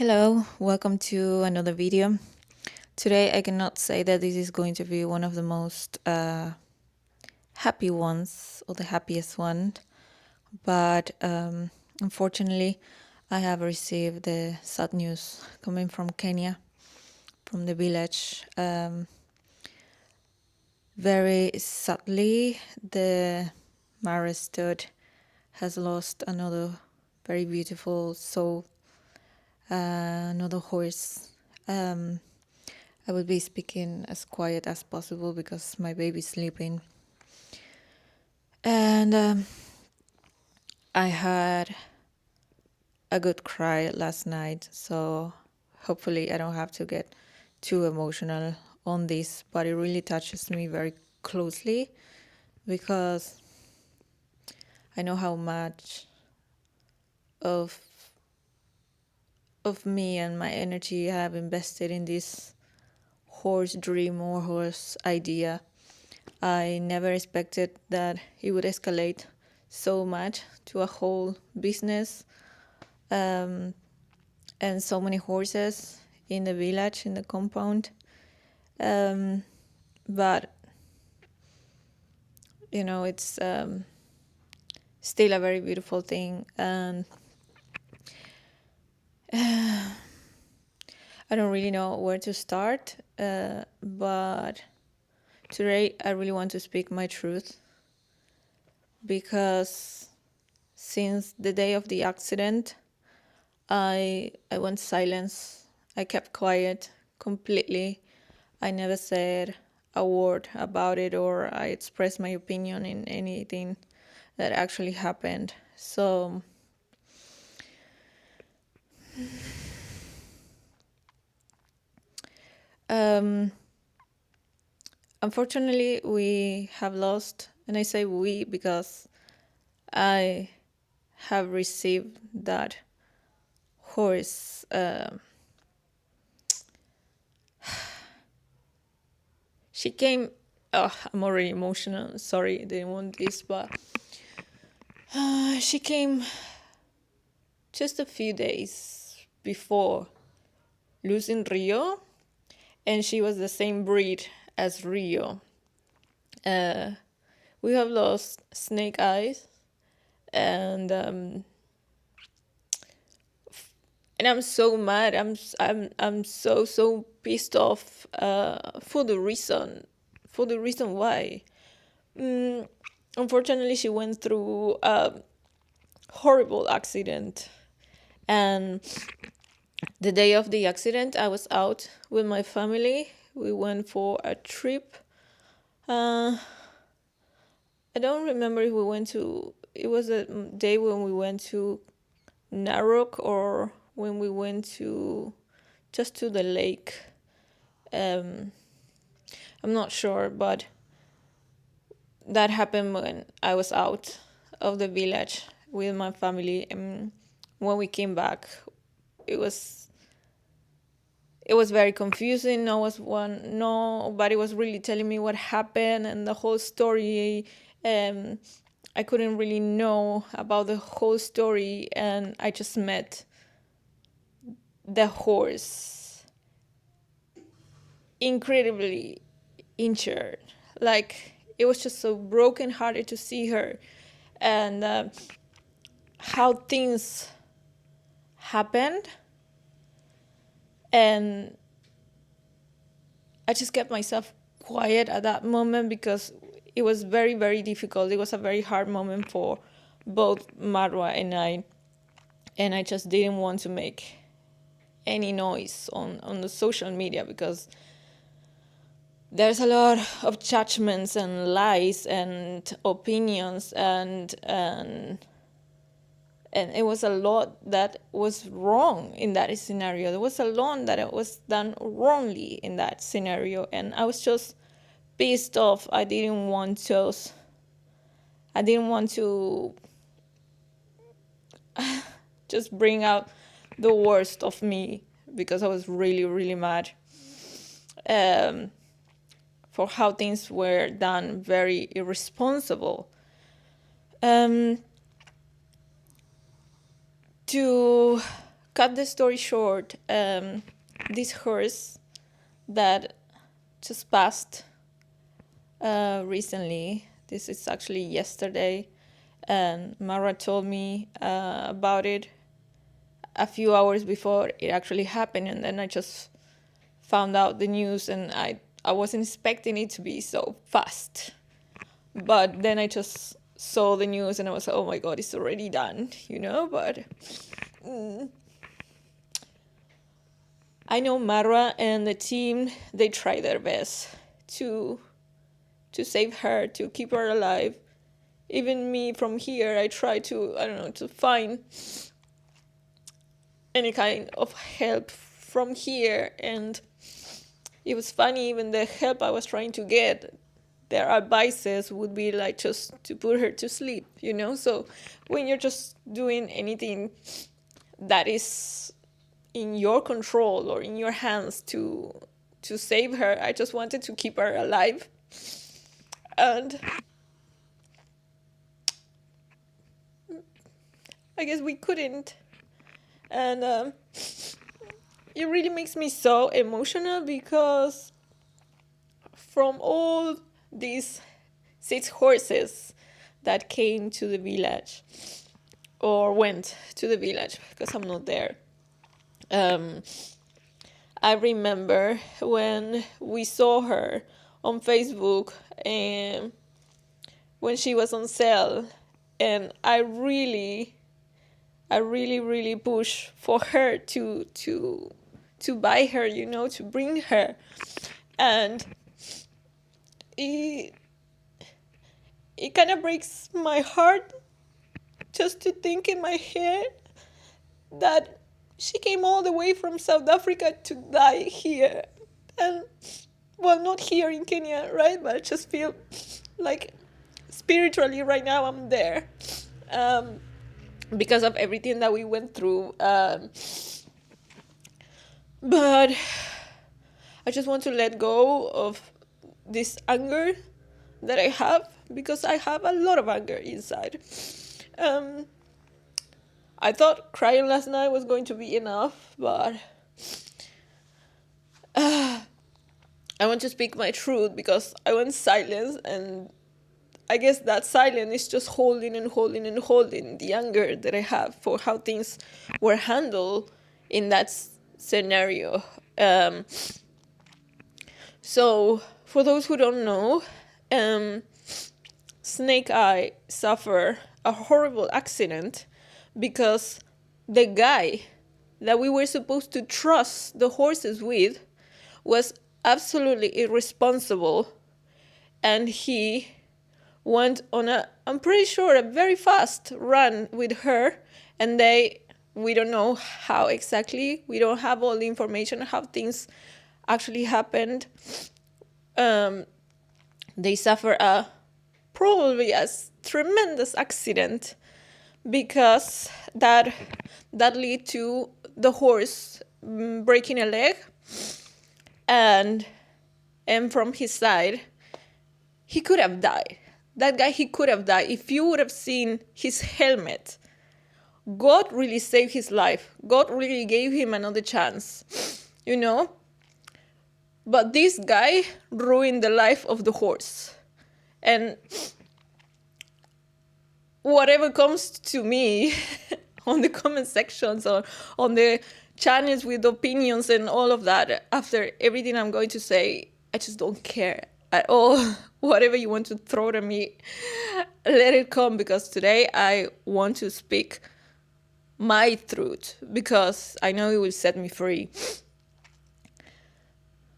Hello, welcome to another video. Today I cannot say that this is going to be one of the most happy ones or the happiest one, but unfortunately I have received the sad news coming from Kenya, from the village. Very sadly, the Marestud has lost another very beautiful soul, another horse. I will be speaking as quiet as possible because my baby's sleeping. And I had a good cry last night, so hopefully I don't have to get too emotional on this, but it really touches me very closely because I know how much of me and my energy I have invested in this horse dream or horse idea. I never expected that it would escalate so much to a whole business, and so many horses in the village, in the compound. But, it's still a very beautiful thing. And I don't really know where to start, but today I really want to speak my truth, because since the day of the accident, I went silent. I kept quiet completely. I never said a word about it, or I expressed my opinion in anything that actually happened. So unfortunately, we have lost, and I say we because I have received that horse. She came. Oh, I'm already emotional. Sorry, I didn't want this, but she came just a few days before losing Rio, and she was the same breed as Rio. We have lost Snake Eyes, and I'm so mad. I'm so pissed off for the reason why. Unfortunately, she went through a horrible accident, and the day of the accident, I was out with my family. We went for a trip. I don't remember if we went to. It was a day when we went to Narok or when we went to just to the lake. I'm not sure, but that happened when I was out of the village with my family, and when we came back, it was very confusing. Nobody was really telling me what happened and the whole story. I couldn't really know about the whole story, and I just met the horse incredibly injured. Like, it was just so brokenhearted to see her, and how things happened. And I just kept myself quiet at that moment because it was very, very difficult. It was a very hard moment for both Marwa and I. And I just didn't want to make any noise on the social media because there's a lot of judgments and lies and opinions, and it was a lot that was wrong in that scenario. There was a lot that it was done wrongly in that scenario, and I was just pissed off. I didn't want to just bring out the worst of me because I was really, really mad for how things were done, very irresponsible. To cut the story short, this horse that just passed recently, this is actually yesterday, and Mara told me about it a few hours before it actually happened, and then I just found out the news, and I wasn't expecting it to be so fast. But then I just saw the news and I was like, oh my god, it's already done, but I know Mara and the team, they try their best to save her, to keep her alive. Even me from here, I try to, I don't know, to find any kind of help from here. And it was funny, even the help I was trying to get, their advices would be like just to put her to sleep, So when you're just doing anything that is in your control or in your hands to save her, I just wanted to keep her alive. And I guess we couldn't. And it really makes me so emotional because from all these 6 horses that came to the village or went to the village, because I'm not there, I remember when we saw her on Facebook and when she was on sale, and I really pushed for her to buy her, to bring her. And it kind of breaks my heart just to think in my head that she came all the way from South Africa to die here. And, well, not here in Kenya, right? But I just feel like spiritually right now I'm there. Because of everything that we went through. But I just want to let go of this anger that I have, because I have a lot of anger inside. I thought crying last night was going to be enough, but I want to speak my truth because I want silence, and I guess that silence is just holding the anger that I have for how things were handled in that scenario. So, for those who don't know, Snake Eye suffered a horrible accident because the guy that we were supposed to trust the horses with was absolutely irresponsible, and he went on I'm pretty sure, a very fast run with her, and we don't know how exactly, we don't have all the information how things actually happened. They suffer probably a tremendous accident, because that lead to the horse breaking a leg, and from his side, he could have died. That guy, he could have died. If you would have seen his helmet, God really saved his life. God really gave him another chance, But this guy ruined the life of the horse. And whatever comes to me on the comment sections or on the channels with opinions and all of that, after everything I'm going to say, I just don't care at all. Whatever you want to throw at me, let it come, because today I want to speak my truth, because I know it will set me free.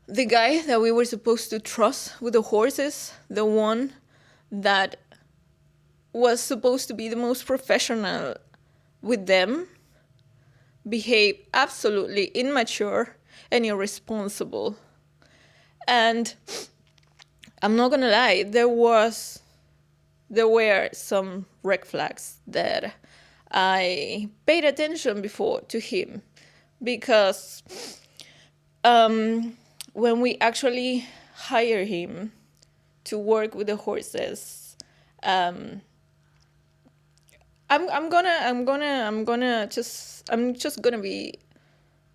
The guy that we were supposed to trust with the horses, the one that was supposed to be the most professional with them, behaved absolutely immature and irresponsible. And I'm not gonna lie, there were some red flags that I paid attention before to him, because when we actually hire him to work with the horses, I'm just gonna be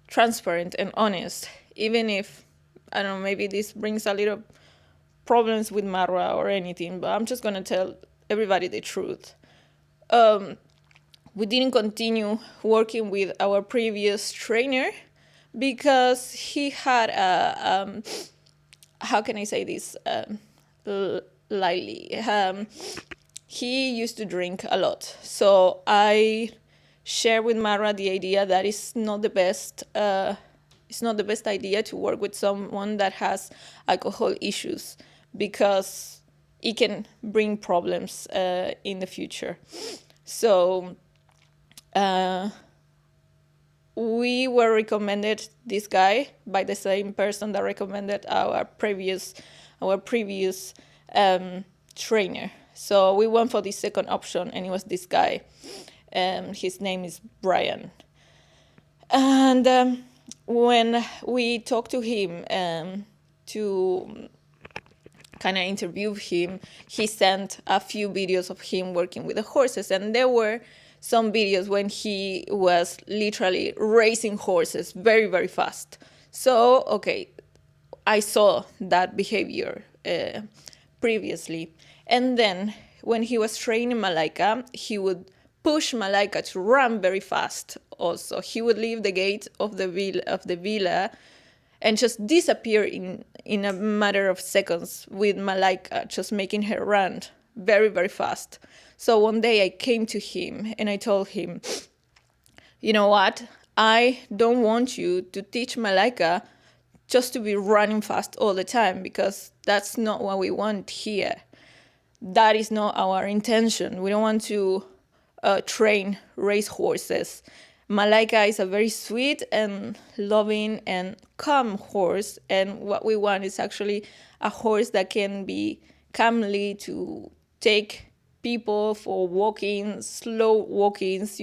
transparent and honest, even if I don't know, maybe this brings a little problems with Marwa or anything, but I'm just gonna tell everybody the truth. We didn't continue working with our previous trainer because he had how can I say this lightly? He used to drink a lot. So I share with Mara the idea that it's not the best idea to work with someone that has alcohol issues because it can bring problems in the future. So we were recommended this guy by the same person that recommended our previous trainer. So we went for the second option, and it was this guy. His name is Brian. And when we talked to him to kind of interview him, he sent a few videos of him working with the horses, and there were some videos when he was literally racing horses very, very fast. So, okay, I saw that behavior previously. And then when he was training Malaika, he would push Malaika to run very fast also. He would leave the gate of the villa and just disappear in a matter of seconds with Malaika, just making her run very, very fast. So one day I came to him and I told him, you know what? I don't want you to teach Malaika just to be running fast all the time, because that's not what we want here. That is not our intention. We don't want to train race horses. Malaika is a very sweet and loving and calm horse, and what we want is actually a horse that can be calmly to take people for walking, slow walkings,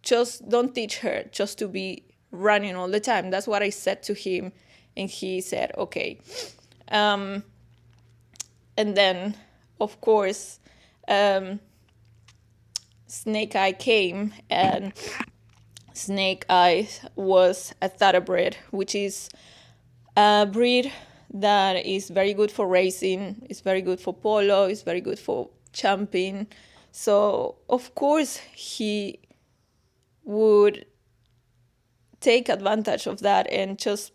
just don't teach her just to be running all the time. That's what I said to him, and he said, okay. And then, of course, Snake Eye came, and Snake Eye was a thoroughbred, which is a breed that is very good for racing, it's very good for polo, it's very good for jumping. So, of course, he would take advantage of that and just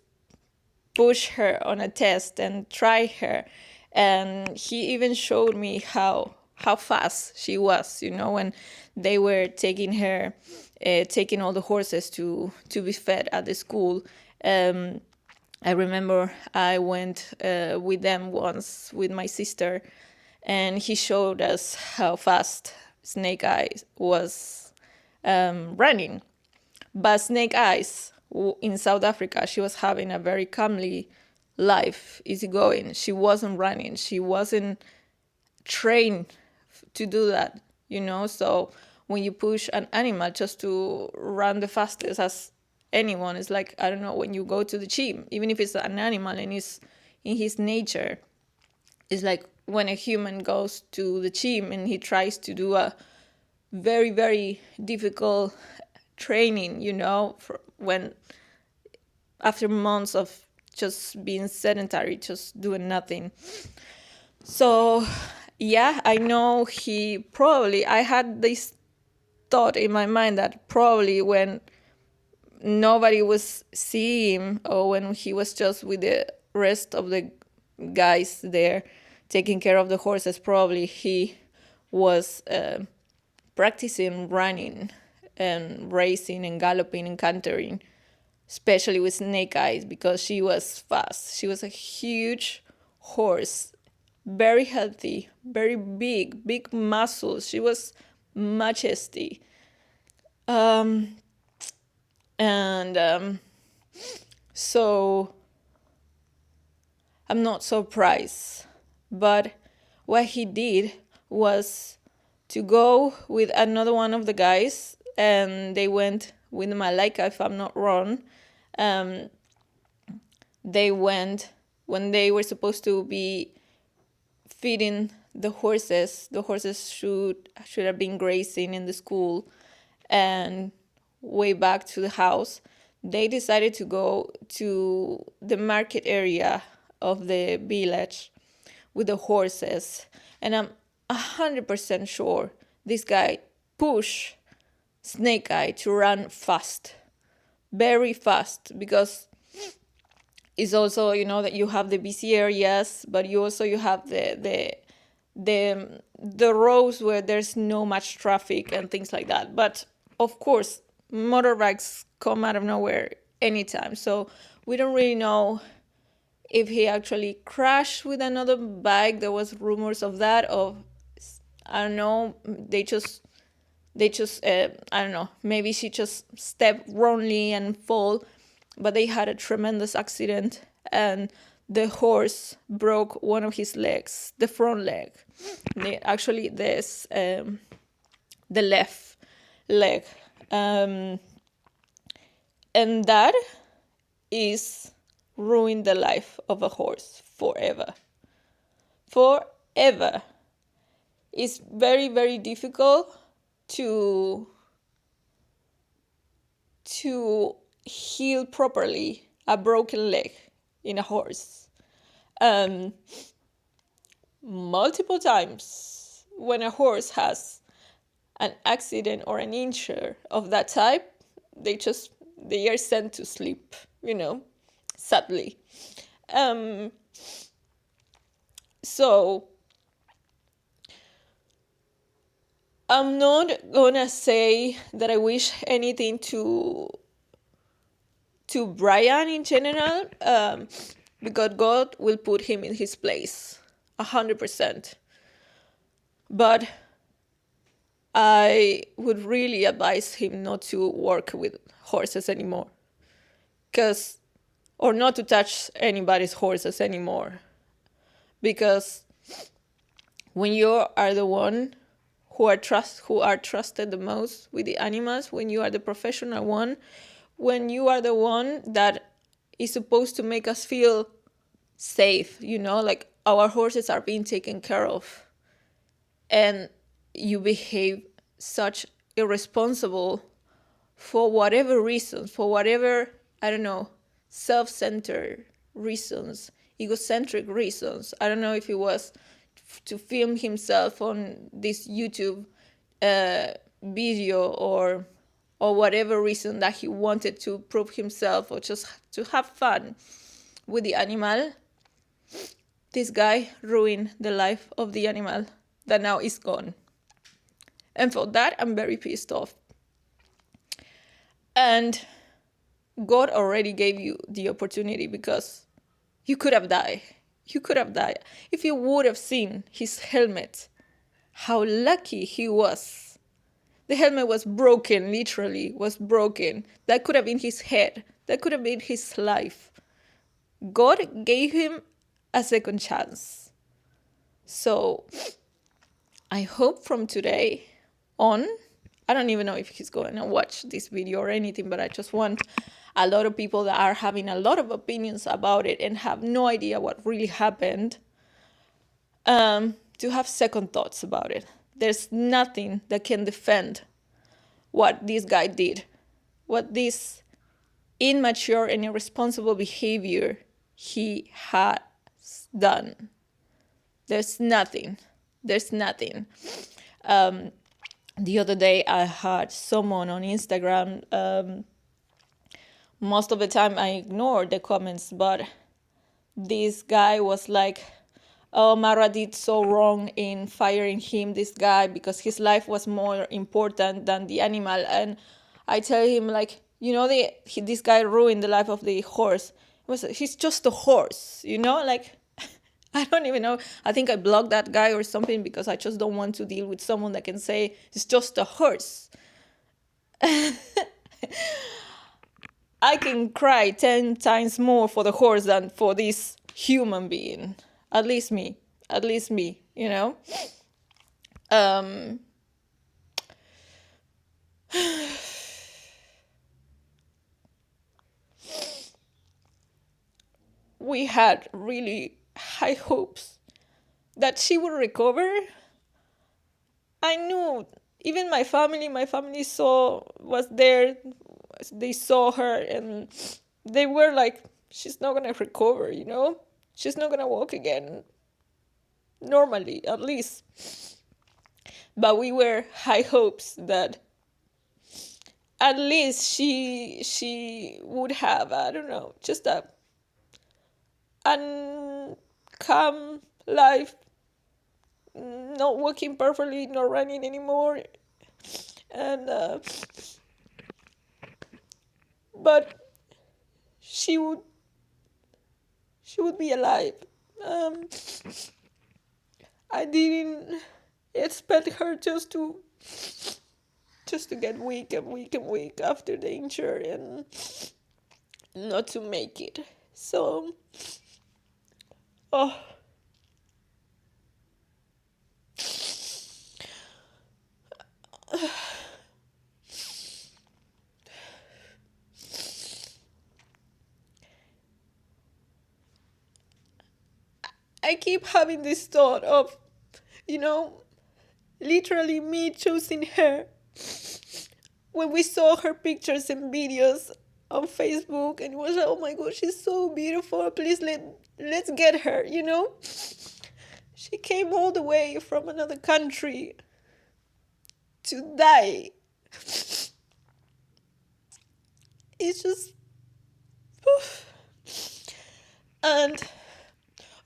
push her on a test and try her. And he even showed me how fast she was, when they were taking her, taking all the horses to be fed at the school. I remember I went with them once with my sister, and he showed us how fast Snake Eyes was running. But Snake Eyes in South Africa, she was having a very calmly life, easygoing. She wasn't running. She wasn't trained to do that, So when you push an animal just to run the fastest as anyone, it's like, I don't know, when you go to the gym, even if it's an animal and it's in his nature, it's like when a human goes to the gym and he tries to do a very, very difficult training, when after months of just being sedentary, just doing nothing. So, yeah, I know I had this thought in my mind that probably when nobody was seeing him, or when he was just with the rest of the guys there taking care of the horses, probably he was practicing running and racing and galloping and cantering, especially with Snake Eyes, because she was fast. She was a huge horse, very healthy, very big muscles. She was majesty. So I'm not surprised. But what he did was to go with another one of the guys, and they went with Malaika, if I'm not wrong. They went when they were supposed to be feeding the horses should have been grazing in the school and way back to the house. They decided to go to the market area of the village with the horses, and I'm 100% sure this guy pushed Snake Eye to run fast, very fast, because it's also, that you have the busy areas, but you have the roads where there's no much traffic and things like that. But of course, motorbikes come out of nowhere anytime, so we don't really know if he actually crashed with another bike. There was rumors of that, of, I don't know, they just I don't know, maybe she just stepped wrongly and fall, but they had a tremendous accident, and the horse broke one of his legs, the front leg. Actually, there's the left leg, and that is ruin the life of a horse forever. Forever. It's very, very difficult to heal properly a broken leg in a horse. Multiple times when a horse has an accident or an injury of that type, they are sent to sleep, sadly. So I'm not gonna say that I wish anything to Brian in general, because God will put him in his place, 100%. But I would really advise him not to work with horses anymore, or not to touch anybody's horses anymore, because when you are the one who are trusted the most with the animals, when you are the professional one, when you are the one that is supposed to make us feel safe, like our horses are being taken care of, and you behave such irresponsible for whatever reasons, for whatever, I don't know, self-centered reasons, egocentric reasons. I don't know if it was to film himself on this YouTube video, or whatever reason that he wanted to prove himself, or just to have fun with the animal. This guy ruined the life of the animal that now is gone. And for that, I'm very pissed off. And God already gave you the opportunity, because you could have died. You could have died. If you would have seen his helmet, how lucky he was. The helmet was broken, literally was broken. That could have been his head. That could have been his life. God gave him a second chance. So I hope from today on, I don't even know if he's going to watch this video or anything, but I just want a lot of people that are having a lot of opinions about it and have no idea what really happened, to have second thoughts about it. There's nothing that can defend what this guy did, what this immature and irresponsible behavior he has done. There's nothing. The other day I had someone on Instagram, most of the time I ignore the comments, but this guy was like, oh, Mara did so wrong in firing him, this guy, because his life was more important than the animal. And I tell him, like, this guy ruined the life of the horse. He's just a horse, like, I don't even know. I think I blocked that guy or something, because I just don't want to deal with someone that can say it's just a horse. I can cry 10 times more for the horse than for this human being. At least me, We had really high hopes that she would recover. I knew. Even my family was there. They saw her and they were like, she's not gonna recover, she's not gonna walk again normally, at least. But we were high hopes that at least she would have, I don't know, just a calm life, not walking perfectly, not running anymore, and but she would be alive. Um, I didn't expect her just to get weak and weak and weak after the injury and not to make it. So, oh, I keep having this thought of, you know, literally me choosing her when we saw her pictures and videos on Facebook, and it was like, oh my god, she's so beautiful. Please let's get her. She came all the way from another country to die. It's just and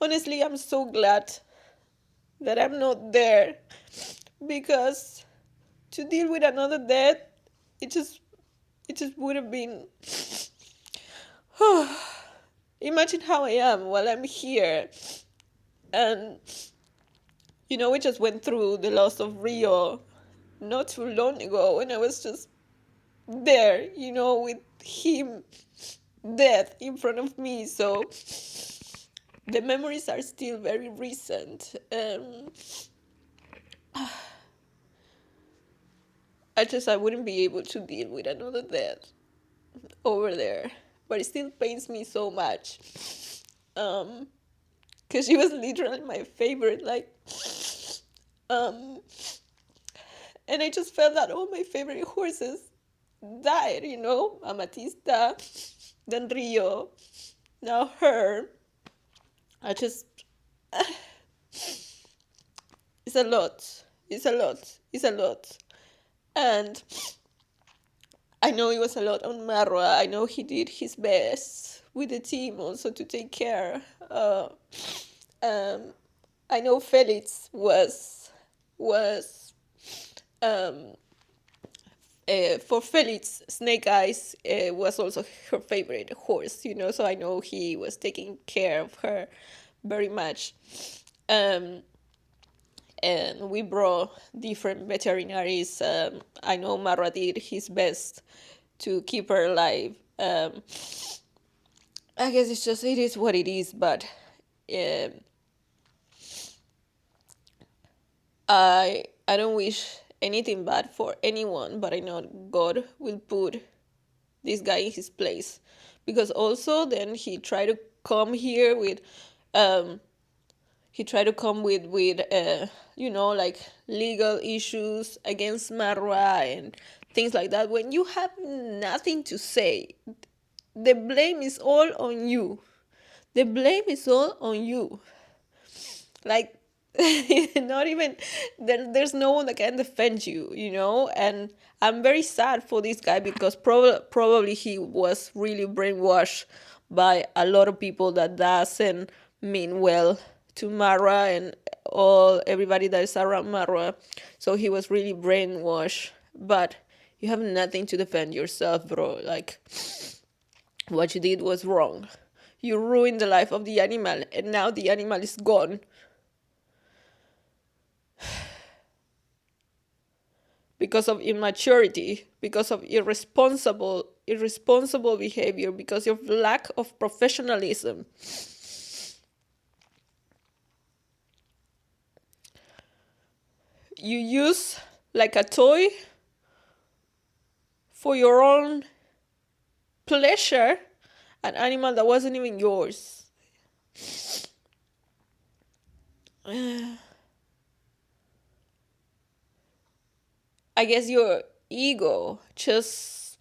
honestly, I'm so glad that I'm not there, because to deal with another death, it just would have been imagine how I am while I'm here. And we just went through the loss of Rio not too long ago, and I was just there, with him dead in front of me. So the memories are still very recent. I wouldn't be able to deal with another death over there, but it still pains me so much. Because she was literally my favorite, um, and I just felt that all my favorite horses died, Amatista, then Rio, now her. I just, it's a lot. It's a lot. It's a lot. And I know it was a lot on Marwa. I know he did his best with the team also to take care. I know Felix was um, for Felix, Snake Eyes was also her favorite horse, so I know he was taking care of her very much. And we brought different veterinaries. I know Mara did his best to keep her alive. I guess it is what it is, but um, I don't wish anything bad for anyone, but I know God will put this guy in his place, because also then he tried to come here with like legal issues against Marwa and things like that. When you have nothing to say, the blame is all on you. The blame is all on you. Like, not even there's no one that can defend you, and I'm very sad for this guy, because probably he was really brainwashed by a lot of people that doesn't mean well to Mara and everybody that is around Mara. So he was really brainwashed, but you have nothing to defend yourself, bro. Like, what you did was wrong. You ruined the life of the animal, and now the animal is gone because of immaturity, because of irresponsible behavior, because of lack of professionalism. You use like a toy for your own pleasure an animal that wasn't even yours. I guess your ego just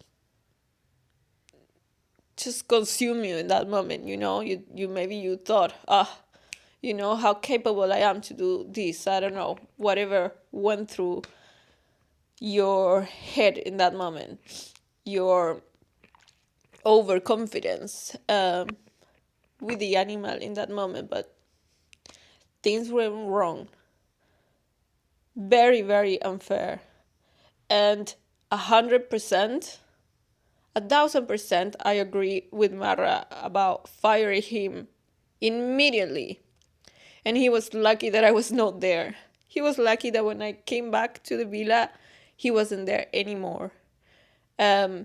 consume you in that moment, you maybe you thought, how capable I am to do this. I don't know, whatever went through your head in that moment, your overconfidence with the animal in that moment, but things went wrong. Very, very unfair. And 100%, 1,000%, I agree with Mara about firing him immediately. And he was lucky that I was not there. He was lucky that when I came back to the villa, he wasn't there anymore. I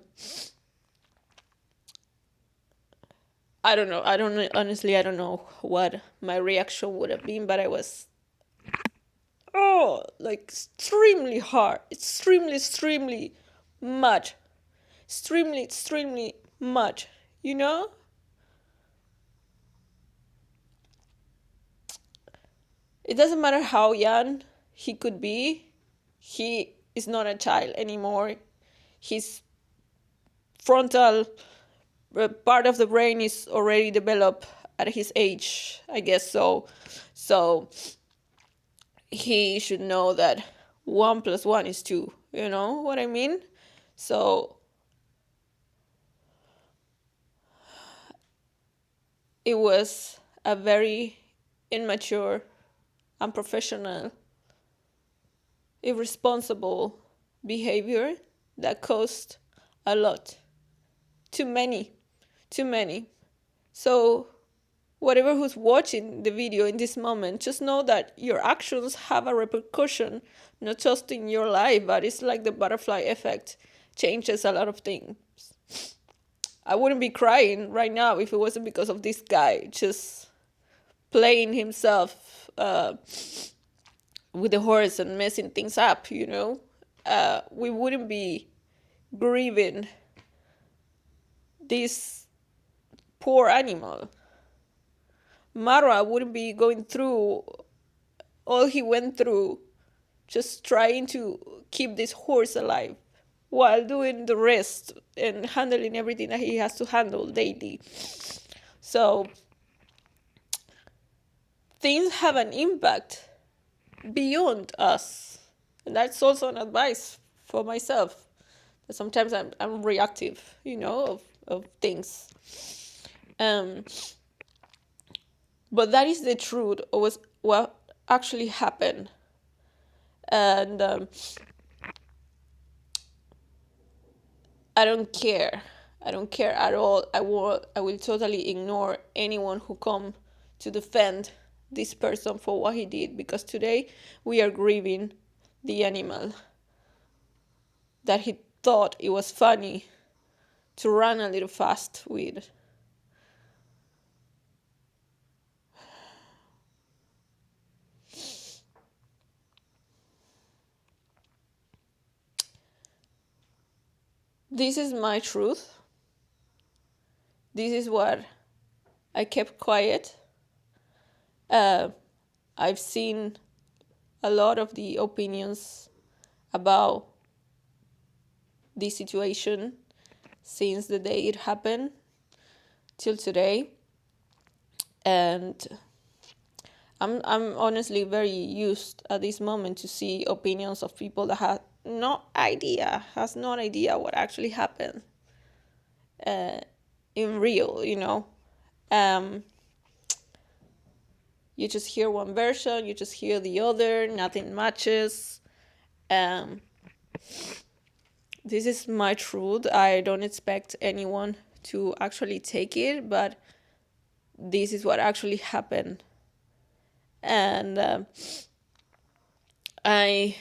don't know. Honestly, I don't know what my reaction would have been, but I was, like extremely hard, extremely much, extremely much, you know? It doesn't matter how young he could be, he is not a child anymore. His frontal part of the brain is already developed at his age, I guess so. So he should know that 1 + 1 is 2. You know what I mean? So it was a very immature, unprofessional, irresponsible behavior that caused a lot. Too many. Too many. So whatever who's watching the video in this moment, just know that your actions have a repercussion, not just in your life, but it's like the butterfly effect, changes a lot of things. I wouldn't be crying right now if it wasn't because of this guy just playing himself with the horse and messing things up, we wouldn't be grieving this poor animal. Mara wouldn't be going through all he went through just trying to keep this horse alive while doing the rest and handling everything that he has to handle daily. So things have an impact beyond us. And that's also an advice for myself. That sometimes I'm reactive, of things. But that is the truth of what actually happened. And I don't care. I don't care at all. I will totally ignore anyone who come to defend this person for what he did, because today we are grieving the animal that he thought it was funny to run a little fast with. This is my truth. This is what I kept quiet. I've seen a lot of the opinions about this situation since the day it happened till today. And I'm honestly very used at this moment to see opinions of people that has no idea what actually happened in real, you just hear one version, you just hear the other, nothing matches. This is my truth. I don't expect anyone to actually take it, but this is what actually happened. And I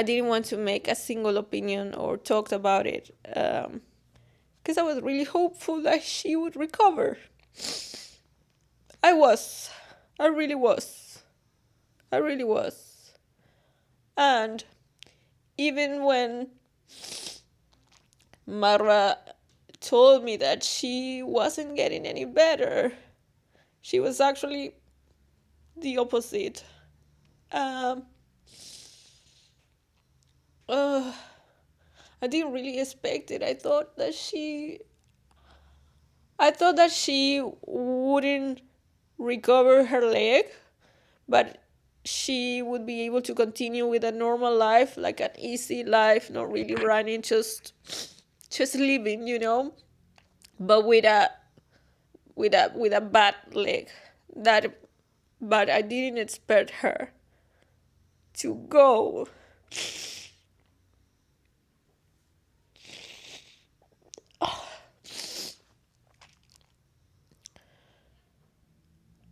didn't want to make a single opinion or talked about it because I was really hopeful that she would recover. I really was. And even when Mara told me that she wasn't getting any better, she was actually the opposite. Um, uh, I didn't really expect it. I thought that she wouldn't recover her leg, but she would be able to continue with a normal life, like an easy life, not really running, just living, but with a bad leg. That, but I didn't expect her to go.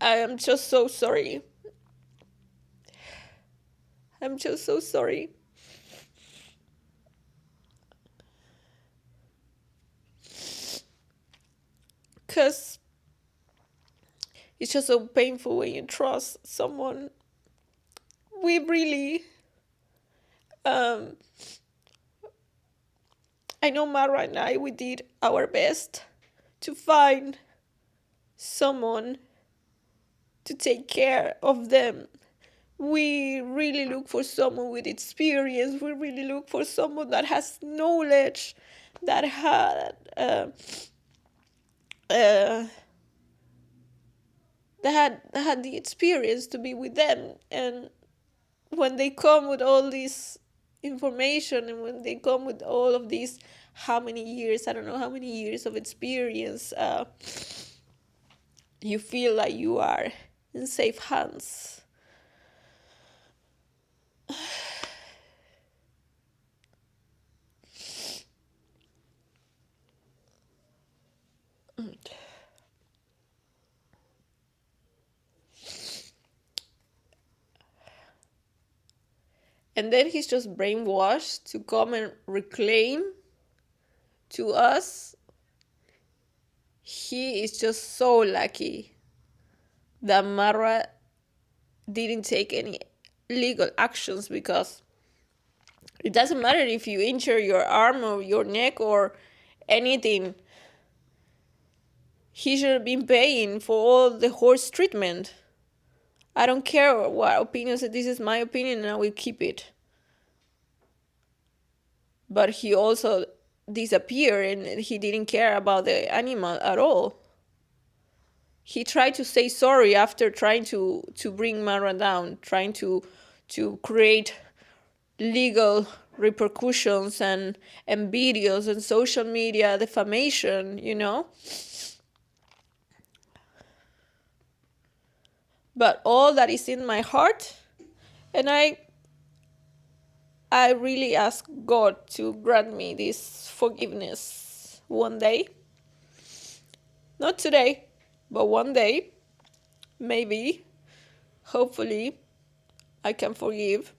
I am just so sorry. I'm just so sorry. Because it's just so painful when you trust someone. We really, um, I know Mara and I, we did our best to find someone to take care of them. We really look for someone with experience. We really look for someone that has knowledge, that uh, that had the experience to be with them. And when they come with all this information, and when they come with all of these, how many years, I don't know how many years of experience, you feel like you are in safe hands. And then he's just brainwashed to come and reclaim to us. He is just so lucky that Mara didn't take any legal actions, because it doesn't matter if you injure your arm or your neck or anything. He should have been paying for all the horse treatment. I don't care what opinions. This is my opinion, and I will keep it. But he also disappeared, and he didn't care about the animal at all. He tried to say sorry after trying to bring Mara down, trying to create legal repercussions and videos and social media defamation. But all that is in my heart, and I really ask God to grant me this forgiveness one day. Not today, but one day, maybe, hopefully, I can forgive.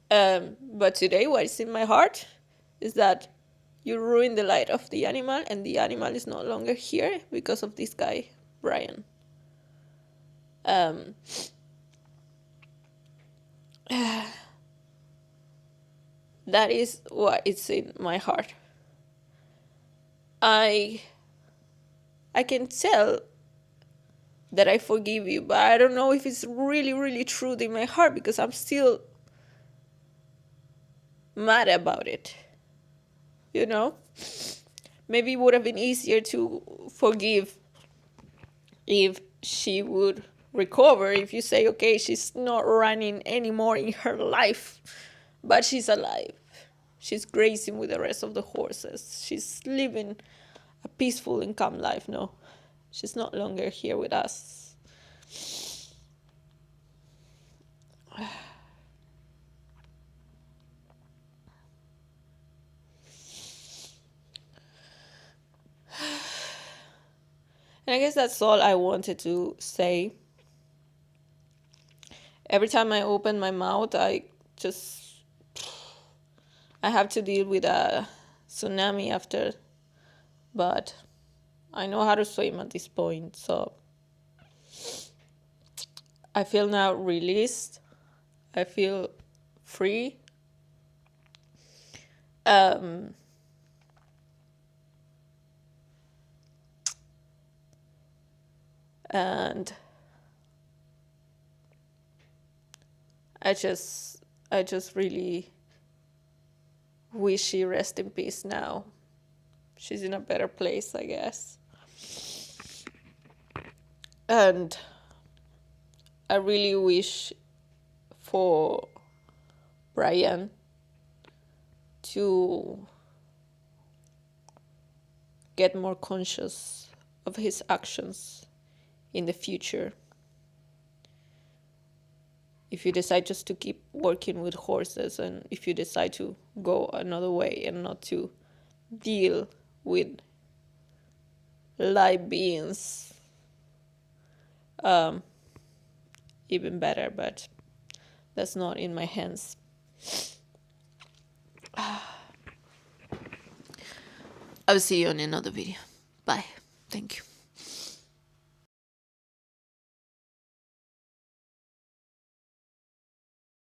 But today, what is in my heart is that you ruined the life of the animal, and the animal is no longer here because of this guy, Brian. Um, that is what is in my heart. I can tell that I forgive you, but I don't know if it's really, really true in my heart, because I'm still mad about it. Maybe it would have been easier to forgive if she would recover, if you say, okay, she's not running anymore in her life, but she's alive. She's grazing with the rest of the horses. She's living a peaceful and calm life. No, she's not longer here with us. And I guess that's all I wanted to say. Every time I open my mouth, I have to deal with a tsunami after, but I know how to swim at this point, so I feel now released. I feel free. Um, and I just really wish she rest in peace now. She's in a better place, I guess. And I really wish for Brian to get more conscious of his actions in the future. If you decide just to keep working with horses, and if you decide to go another way and not to deal with live beings, even better, but that's not in my hands. I'll see you in another video. Bye. Thank you.